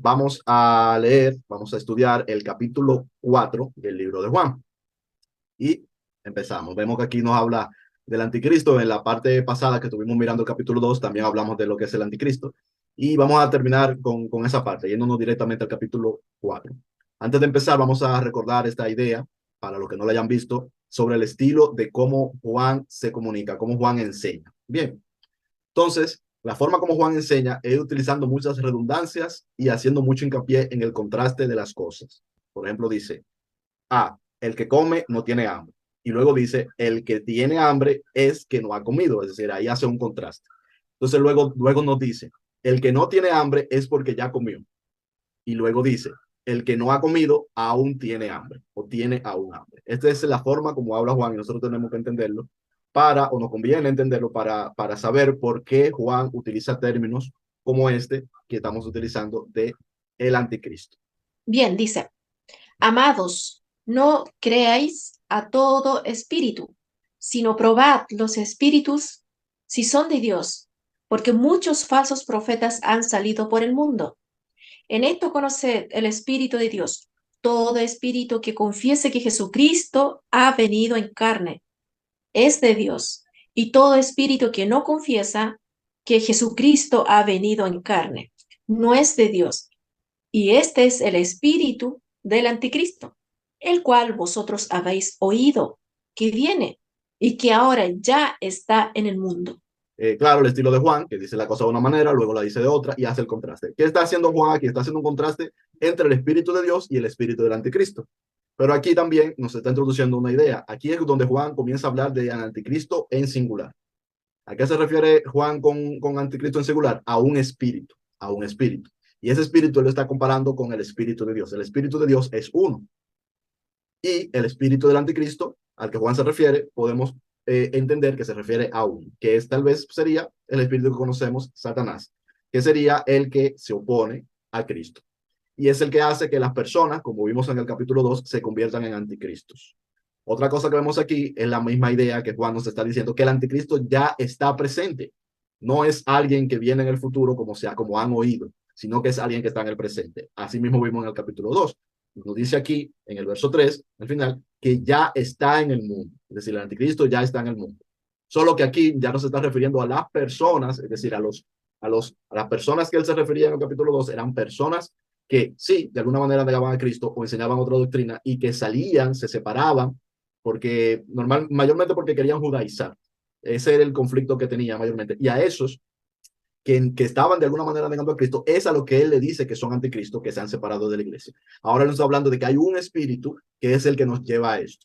vamos a leer, vamos a estudiar el capítulo 4 del libro de Juan. Y empezamos. Vemos que aquí nos habla del anticristo. En la parte pasada que estuvimos mirando el capítulo 2 también hablamos de lo que es el anticristo. Y vamos a terminar con esa parte, yéndonos directamente al capítulo 4. Antes de empezar, vamos a recordar esta idea, para los que no la hayan visto, sobre el estilo de cómo Juan se comunica, cómo Juan enseña. Bien, entonces, la forma como Juan enseña es utilizando muchas redundancias y haciendo mucho hincapié en el contraste de las cosas. Por ejemplo, dice, el que come no tiene hambre. Y luego dice, el que tiene hambre es que no ha comido. Es decir, ahí hace un contraste. Entonces luego nos dice, el que no tiene hambre es porque ya comió. Y luego dice, el que no ha comido aún tiene hambre o tiene aún hambre. Esta es la forma como habla Juan y nosotros tenemos que entenderlo o nos conviene entenderlo para saber por qué Juan utiliza términos como este que estamos utilizando de el anticristo. Bien, dice, amados, no creáis a todo espíritu, sino probad los espíritus si son de Dios, porque muchos falsos profetas han salido por el mundo. En esto conoced el Espíritu de Dios. Todo espíritu que confiese que Jesucristo ha venido en carne es de Dios, y todo espíritu que no confiesa que Jesucristo ha venido en carne no es de Dios. Y este es el espíritu del anticristo, el cual vosotros habéis oído que viene y que ahora ya está en el mundo. Claro, el estilo de Juan, que dice la cosa de una manera, luego la dice de otra y hace el contraste. ¿Qué está haciendo Juan aquí? Está haciendo un contraste entre el espíritu de Dios y el espíritu del anticristo. Pero aquí también nos está introduciendo una idea. Aquí es donde Juan comienza a hablar de anticristo en singular. ¿A qué se refiere Juan con anticristo en singular? A un espíritu, a un espíritu. Y ese espíritu él lo está comparando con el espíritu de Dios. El espíritu de Dios es uno. Y el espíritu del anticristo, al que Juan se refiere, podemos entender que se refiere a uno, que es tal vez sería el espíritu que conocemos, Satanás, que sería el que se opone a Cristo. Y es el que hace que las personas, como vimos en el capítulo 2, se conviertan en anticristos. Otra cosa que vemos aquí es la misma idea que Juan nos está diciendo, que el anticristo ya está presente. No es alguien que viene en el futuro como han oído, sino que es alguien que está en el presente. Así mismo vimos en el capítulo 2. Nos dice aquí, en el verso 3, al final, que ya está en el mundo. Es decir, el anticristo ya está en el mundo. Solo que aquí ya no se está refiriendo a las personas, es decir, a las personas que él se refería en el capítulo 2 eran personas que sí, de alguna manera negaban a Cristo o enseñaban otra doctrina y que salían, se separaban, mayormente porque querían judaizar. Ese era el conflicto que tenía mayormente. Y a esos que estaban de alguna manera negando a Cristo, es a lo que él le dice que son anticristo, que se han separado de la iglesia. Ahora él nos está hablando de que hay un espíritu que es el que nos lleva a esto.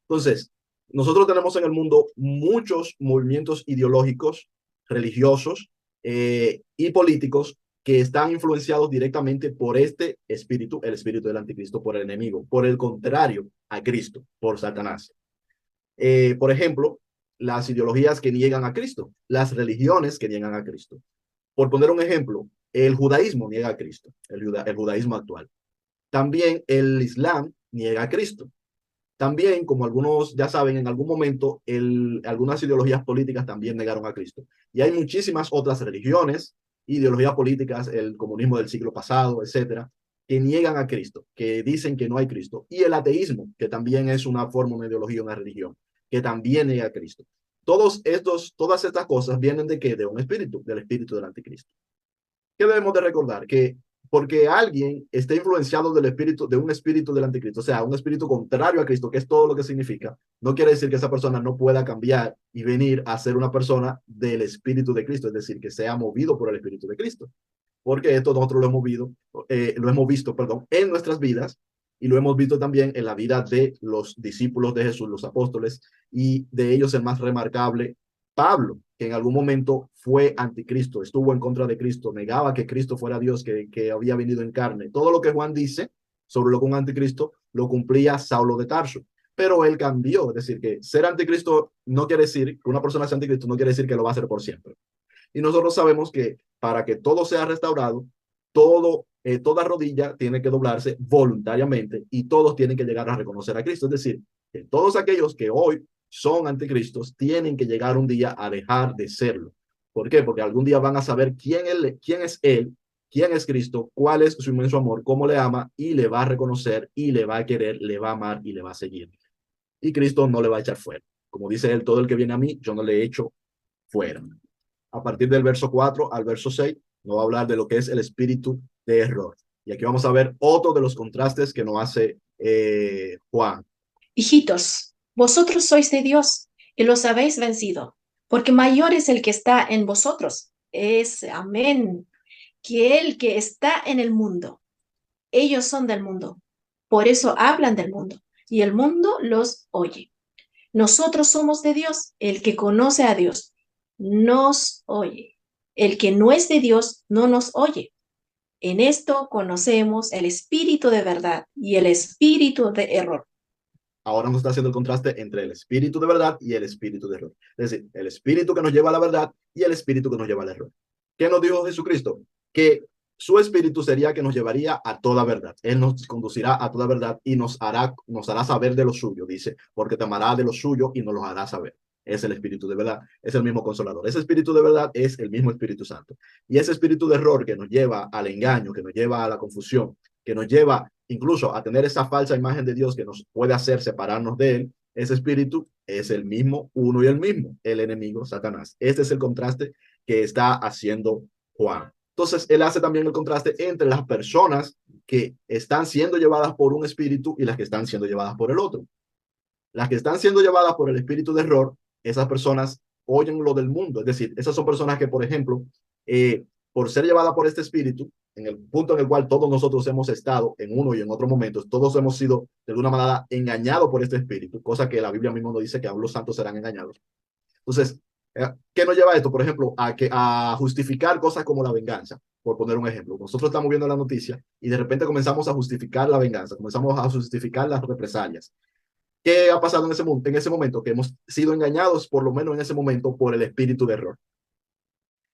Entonces, nosotros tenemos en el mundo muchos movimientos ideológicos, religiosos y políticos que están influenciados directamente por este espíritu, el espíritu del anticristo, por el enemigo, por el contrario a Cristo, por Satanás. Por ejemplo, las ideologías que niegan a Cristo, las religiones que niegan a Cristo. Por poner un ejemplo, el judaísmo niega a Cristo, el judaísmo actual. También el Islam niega a Cristo. También, como algunos ya saben, en algún momento algunas ideologías políticas también negaron a Cristo. Y hay muchísimas otras religiones, ideologías políticas, el comunismo del siglo pasado, etcétera, que niegan a Cristo, que dicen que no hay Cristo. Y el ateísmo, que también es una forma, una ideología, una religión, que también niega a Cristo. Todas estas cosas vienen de qué? De un espíritu, del espíritu del anticristo. ¿Qué debemos de recordar? Que porque alguien está influenciado de un espíritu del anticristo, o sea, un espíritu contrario a Cristo, que es todo lo que significa, no quiere decir que esa persona no pueda cambiar y venir a ser una persona del espíritu de Cristo, es decir, que sea movido por el espíritu de Cristo. Porque esto nosotros lo hemos visto, perdón, en nuestras vidas y lo hemos visto también en la vida de los discípulos de Jesús, los apóstoles, y de ellos el más remarcable, Pablo, que en algún momento fue anticristo, estuvo en contra de Cristo, negaba que Cristo fuera Dios, que había venido en carne. Todo lo que Juan dice sobre lo que un anticristo lo cumplía Saulo de Tarso. Pero él cambió, es decir, que ser anticristo no quiere decir, que una persona sea anticristo no quiere decir que lo va a hacer por siempre. Y nosotros sabemos que para que todo sea restaurado, toda rodilla tiene que doblarse voluntariamente y todos tienen que llegar a reconocer a Cristo. Es decir, que todos aquellos que hoy son anticristos tienen que llegar un día a dejar de serlo. ¿Por qué? Porque algún día van a saber quién es Él, quién es Cristo, cuál es su inmenso amor, cómo le ama, y le va a reconocer, y le va a querer, le va a amar, y le va a seguir. Y Cristo no le va a echar fuera. Como dice él, todo el que viene a mí, yo no le echo fuera. A partir del verso 4 al verso 6, nos va a hablar de lo que es el espíritu de error. Y aquí vamos a ver otro de los contrastes que nos hace Juan. Hijitos, vosotros sois de Dios y los habéis vencido, porque mayor es el que está en vosotros, amén, que el que está en el mundo. Ellos son del mundo, por eso hablan del mundo, y el mundo los oye. Nosotros somos de Dios, el que conoce a Dios nos oye. El que no es de Dios no nos oye. En esto conocemos el espíritu de verdad y el espíritu de error. Ahora nos está haciendo el contraste entre el espíritu de verdad y el espíritu de error. Es decir, el espíritu que nos lleva a la verdad y el espíritu que nos lleva al error. ¿Qué nos dijo Jesucristo? Que su espíritu sería que nos llevaría a toda verdad. Él nos conducirá a toda verdad y nos hará saber de lo suyo, dice, porque te amará de lo suyo y nos lo hará saber. Es el espíritu de verdad, es el mismo consolador. Ese espíritu de verdad es el mismo Espíritu Santo. Y ese espíritu de error que nos lleva al engaño, que nos lleva a la confusión, que nos lleva incluso a tener esa falsa imagen de Dios que nos puede hacer separarnos de él, ese espíritu es el mismo, uno y el mismo, el enemigo, Satanás. Este es el contraste que está haciendo Juan. Entonces, él hace también el contraste entre las personas que están siendo llevadas por un espíritu y las que están siendo llevadas por el otro. Las que están siendo llevadas por el espíritu de error, esas personas oyen lo del mundo. Es decir, esas son personas que, por ejemplo, por ser llevadas por este espíritu, en el punto en el cual todos nosotros hemos estado en uno y en otro momento, todos hemos sido de alguna manera engañados por este espíritu, cosa que la Biblia mismo nos dice que aún los santos serán engañados. Entonces, ¿qué nos lleva a esto? Por ejemplo, a justificar cosas como la venganza, por poner un ejemplo. Nosotros estamos viendo la noticia y de repente comenzamos a justificar la venganza, comenzamos a justificar las represalias. ¿Qué ha pasado en ese momento? Que hemos sido engañados, por lo menos en ese momento, por el espíritu de error.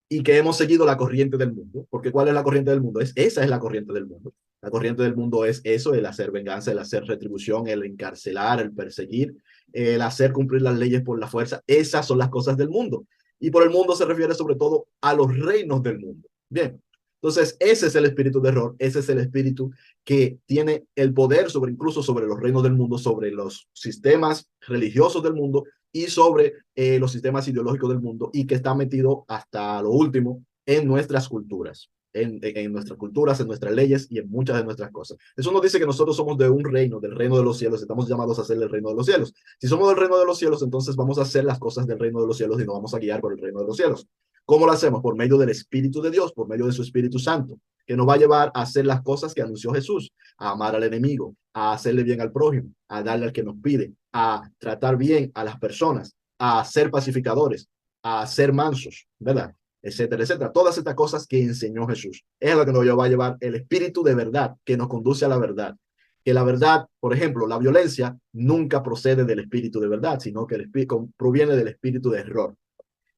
Y que hemos seguido la corriente del mundo. Porque ¿cuál es la corriente del mundo? Esa es la corriente del mundo. La corriente del mundo es eso, el hacer venganza, el hacer retribución, el encarcelar, el perseguir, el hacer cumplir las leyes por la fuerza. Esas son las cosas del mundo. Y por el mundo se refiere sobre todo a los reinos del mundo. Bien, entonces ese es el espíritu de error, ese es el espíritu que tiene el poder sobre incluso sobre los reinos del mundo, sobre los sistemas religiosos del mundo y sobre los sistemas ideológicos del mundo y que está metido hasta lo último en nuestras culturas. En nuestras culturas, en nuestras leyes y en muchas de nuestras cosas. Eso nos dice que nosotros somos de un reino, del reino de los cielos, estamos llamados a ser el reino de los cielos. Si somos del reino de los cielos, entonces vamos a hacer las cosas del reino de los cielos y nos vamos a guiar por el reino de los cielos. ¿Cómo lo hacemos? Por medio del Espíritu de Dios, por medio de su Espíritu Santo, que nos va a llevar a hacer las cosas que anunció Jesús, a amar al enemigo, a hacerle bien al prójimo, a darle al que nos pide, a tratar bien a las personas, a ser pacificadores, a ser mansos, ¿verdad? Etcétera, etcétera. Todas estas cosas que enseñó Jesús. Es lo que nos va a llevar el espíritu de verdad, que nos conduce a la verdad. Que la verdad, por ejemplo, la violencia nunca procede del espíritu de verdad, sino que proviene del espíritu de error.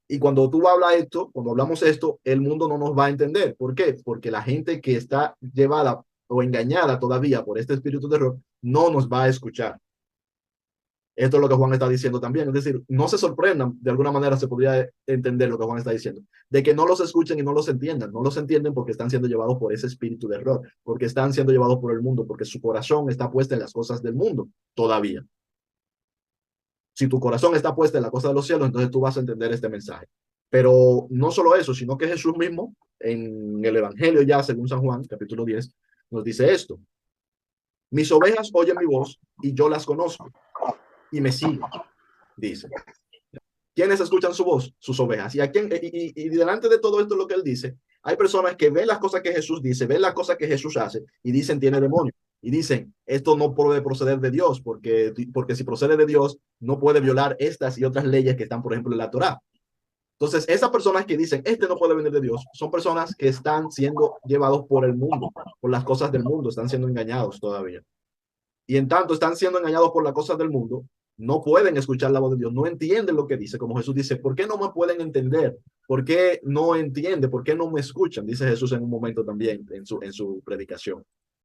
Y cuando tú hablas esto, cuando hablamos esto, el mundo no nos va a entender. ¿Por qué? Porque la gente que está llevada o engañada todavía por este espíritu de error no nos va a escuchar. Esto es lo que Juan está diciendo también. Es decir, no se sorprendan, de alguna manera se podría entender lo que Juan está diciendo, de que no los escuchen y no los entiendan. No los entienden porque están siendo llevados por ese espíritu de error, porque están siendo llevados por el mundo, porque su corazón está puesto en las cosas del mundo todavía. Si tu corazón está puesto en la cosa de los cielos, entonces tú vas a entender este mensaje. Pero no solo eso, sino que Jesús mismo, en el Evangelio ya, según San Juan, capítulo 10, nos dice esto. Mis ovejas oyen mi voz y yo las conozco y me siguen, dice. ¿Quiénes escuchan su voz? Sus ovejas. Y delante de todo esto lo que él dice, hay personas que ven las cosas que Jesús dice, ven las cosas que Jesús hace y dicen tiene demonio. Y dicen, esto no puede proceder de Dios, porque si procede de Dios, no puede violar estas y otras leyes que están, por ejemplo, en la Torá. Entonces, esas personas que dicen, este no puede venir de Dios, son personas que están siendo llevados por el mundo, por las cosas del mundo, están siendo engañados todavía. Y en tanto están siendo engañados por las cosas del mundo, no pueden escuchar la voz de Dios, no entienden lo que dice, como Jesús dice, ¿por qué no me pueden entender? ¿Por qué no entienden? ¿Por qué no me escuchan? Dice Jesús en un momento también en su predicación.